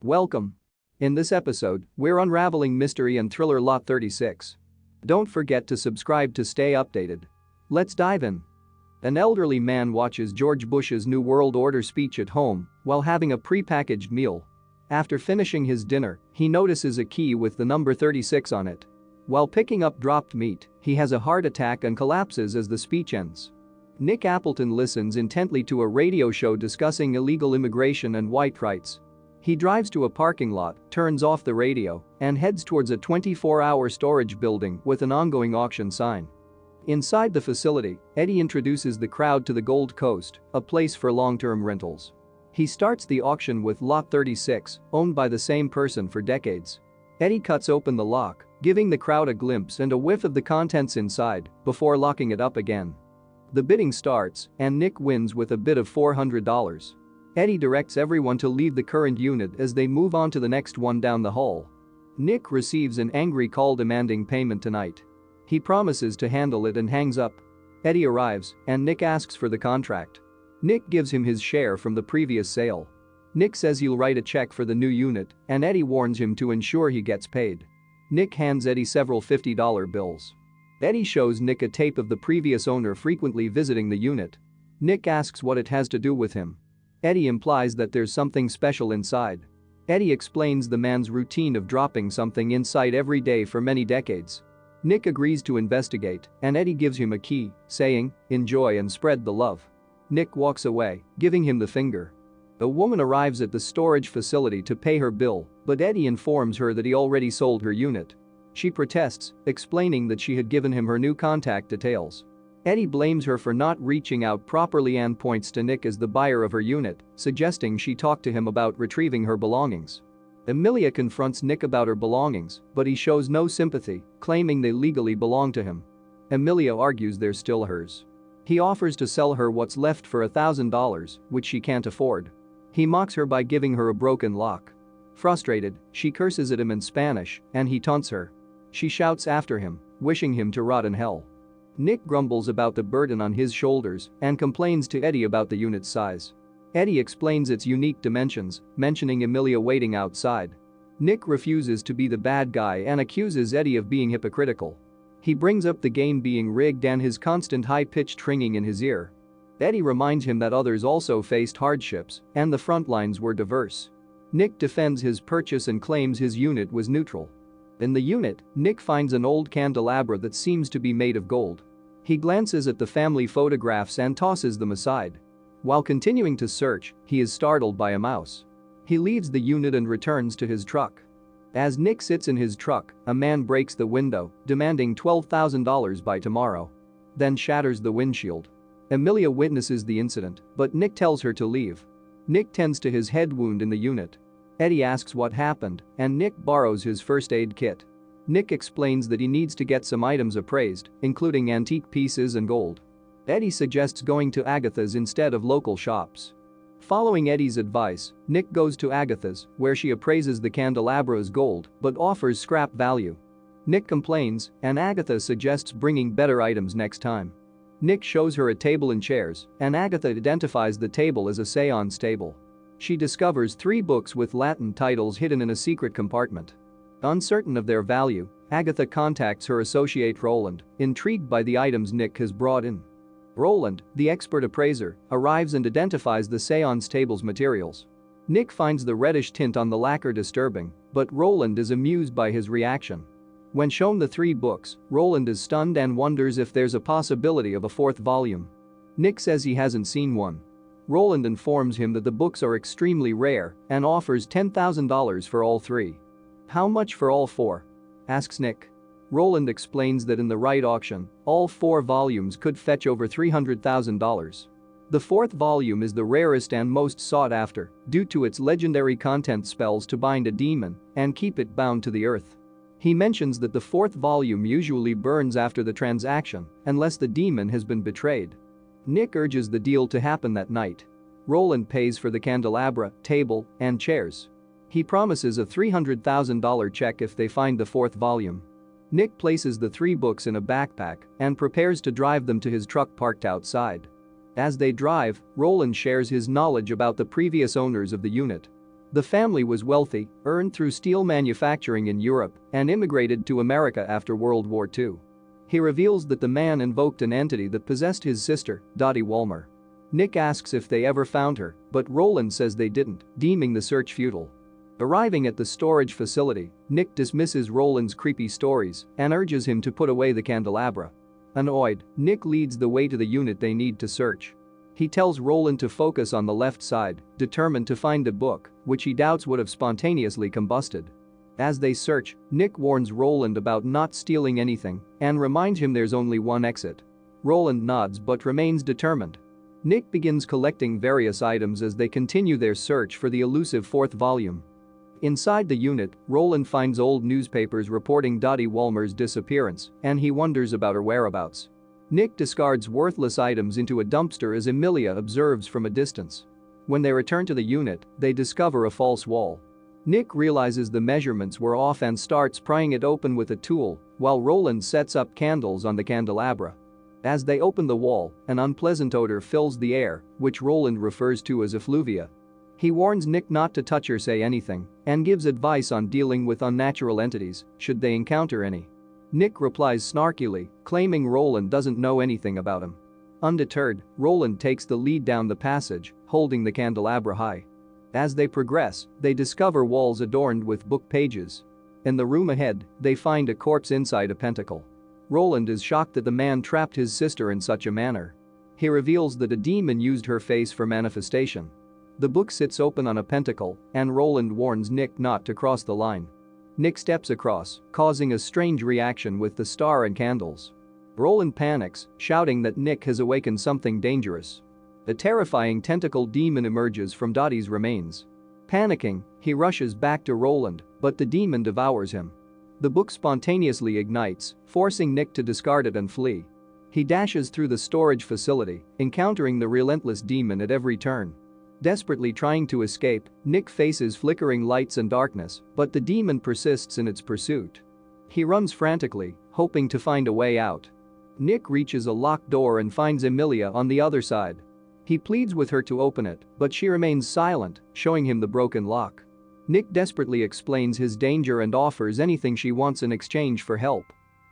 Welcome. In this episode, we're unraveling mystery and thriller Lot 36. Don't forget to subscribe to stay updated. Let's dive in. An elderly man watches George Bush's New World Order speech at home while having a pre-packaged meal. After finishing his dinner, he notices a key with the number 36 on it. While picking up dropped meat, he has a heart attack and collapses as the speech ends. Nick Appleton listens intently to a radio show discussing illegal immigration and white rights. He drives to a parking lot, turns off the radio, and heads towards a 24-hour storage building with an ongoing auction sign. Inside the facility, Eddie introduces the crowd to the Gold Coast, a place for long-term rentals. He starts the auction with Lot 36, owned by the same person for decades. Eddie cuts open the lock, giving the crowd a glimpse and a whiff of the contents inside before locking it up again. The bidding starts, and Nick wins with a bid of $400. Eddie directs everyone to leave the current unit as they move on to the next one down the hall. Nick receives an angry call demanding payment tonight. He promises to handle it and hangs up. Eddie arrives, and Nick asks for the contract. Nick gives him his share from the previous sale. Nick says he'll write a check for the new unit, and Eddie warns him to ensure he gets paid. Nick hands Eddie several $50 bills. Eddie shows Nick a tape of the previous owner frequently visiting the unit. Nick asks what it has to do with him. Eddie implies that there's something special inside. Eddie explains the man's routine of dropping something inside every day for many decades. Nick agrees to investigate, and Eddie gives him a key, saying, "Enjoy and spread the love." Nick walks away, giving him the finger. A woman arrives at the storage facility to pay her bill, but Eddie informs her that he already sold her unit. She protests, explaining that she had given him her new contact details. Eddie blames her for not reaching out properly and points to Nick as the buyer of her unit, suggesting she talk to him about retrieving her belongings. Amelia confronts Nick about her belongings, but he shows no sympathy, claiming they legally belong to him. Amelia argues they're still hers. He offers to sell her what's left for $1,000, which she can't afford. He mocks her by giving her a broken lock. Frustrated, she curses at him in Spanish, and he taunts her. She shouts after him, wishing him to rot in hell. Nick grumbles about the burden on his shoulders and complains to Eddie about the unit's size. Eddie explains its unique dimensions, mentioning Amelia waiting outside. Nick refuses to be the bad guy and accuses Eddie of being hypocritical. He brings up the game being rigged and his constant high-pitched ringing in his ear. Eddie reminds him that others also faced hardships and the front lines were diverse. Nick defends his purchase and claims his unit was neutral. In the unit, Nick finds an old candelabra that seems to be made of gold. He glances at the family photographs and tosses them aside. While continuing to search, he is startled by a mouse. He leaves the unit and returns to his truck. As Nick sits in his truck, a man breaks the window, demanding $12,000 by tomorrow. Then shatters the windshield. Amelia witnesses the incident, but Nick tells her to leave. Nick tends to his head wound in the unit. Eddie asks what happened, and Nick borrows his first aid kit. Nick explains that he needs to get some items appraised, including antique pieces and gold. Eddie suggests going to Agatha's instead of local shops. Following Eddie's advice, Nick goes to Agatha's, where she appraises the candelabra as gold but offers scrap value. Nick complains, and Agatha suggests bringing better items next time. Nick shows her a table and chairs, and Agatha identifies the table as a seance table. She discovers 3 books with Latin titles hidden in a secret compartment. Uncertain of their value, Agatha contacts her associate Roland, intrigued by the items Nick has brought in. Roland, the expert appraiser, arrives and identifies the seance table's materials. Nick finds the reddish tint on the lacquer disturbing, but Roland is amused by his reaction. When shown the 3 books, Roland is stunned and wonders if there's a possibility of a 4th volume. Nick says he hasn't seen one. Roland informs him that the books are extremely rare and offers $10,000 for all 3. "How much for all 4?" asks Nick. Roland explains that in the right auction, all 4 volumes could fetch over $300,000. The 4th volume is the rarest and most sought after due to its legendary content spells to bind a demon and keep it bound to the earth. He mentions that the 4th volume usually burns after the transaction unless the demon has been betrayed. Nick urges the deal to happen that night. Roland pays for the candelabra, table, and chairs. He promises a $300,000 check if they find the 4th volume. Nick places the 3 books in a backpack and prepares to drive them to his truck parked outside. As they drive, Roland shares his knowledge about the previous owners of the unit. The family was wealthy, earned through steel manufacturing in Europe, and immigrated to America after World War II. He reveals that the man invoked an entity that possessed his sister, Dottie Walmer. Nick asks if they ever found her, but Roland says they didn't, deeming the search futile. Arriving at the storage facility, Nick dismisses Roland's creepy stories and urges him to put away the candelabra. Annoyed, Nick leads the way to the unit they need to search. He tells Roland to focus on the left side, determined to find a book, which he doubts would have spontaneously combusted. As they search, Nick warns Roland about not stealing anything and reminds him there's only one exit. Roland nods but remains determined. Nick begins collecting various items as they continue their search for the elusive fourth volume. Inside the unit, Roland finds old newspapers reporting Dottie Walmer's disappearance, and he wonders about her whereabouts. Nick discards worthless items into a dumpster as Amelia observes from a distance. When they return to the unit, they discover a false wall. Nick realizes the measurements were off and starts prying it open with a tool, while Roland sets up candles on the candelabra. As they open the wall, an unpleasant odor fills the air, which Roland refers to as effluvia. He warns Nick not to touch or say anything, and gives advice on dealing with unnatural entities, should they encounter any. Nick replies snarkily, claiming Roland doesn't know anything about him. Undeterred, Roland takes the lead down the passage, holding the candelabra high. As they progress, they discover walls adorned with book pages. In the room ahead, they find a corpse inside a pentacle. Roland is shocked that the man trapped his sister in such a manner. He reveals that a demon used her face for manifestation. The book sits open on a pentacle, and Roland warns Nick not to cross the line. Nick steps across, causing a strange reaction with the star and candles. Roland panics, shouting that Nick has awakened something dangerous. A terrifying tentacle demon emerges from Dottie's remains. Panicking, he rushes back to Roland, but the demon devours him. The book spontaneously ignites, forcing Nick to discard it and flee. He dashes through the storage facility, encountering the relentless demon at every turn. Desperately trying to escape, Nick faces flickering lights and darkness, but the demon persists in its pursuit. He runs frantically, hoping to find a way out. Nick reaches a locked door and finds Amelia on the other side. He pleads with her to open it, but she remains silent, showing him the broken lock. Nick desperately explains his danger and offers anything she wants in exchange for help.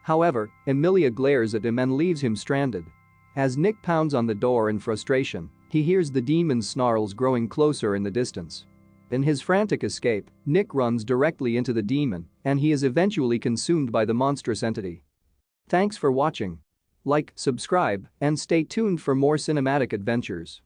However, Amelia glares at him and leaves him stranded. As Nick pounds on the door in frustration, he hears the demon's snarls growing closer in the distance. In his frantic escape, Nick runs directly into the demon, and he is eventually consumed by the monstrous entity. Thanks for watching. Like, subscribe, and stay tuned for more cinematic adventures.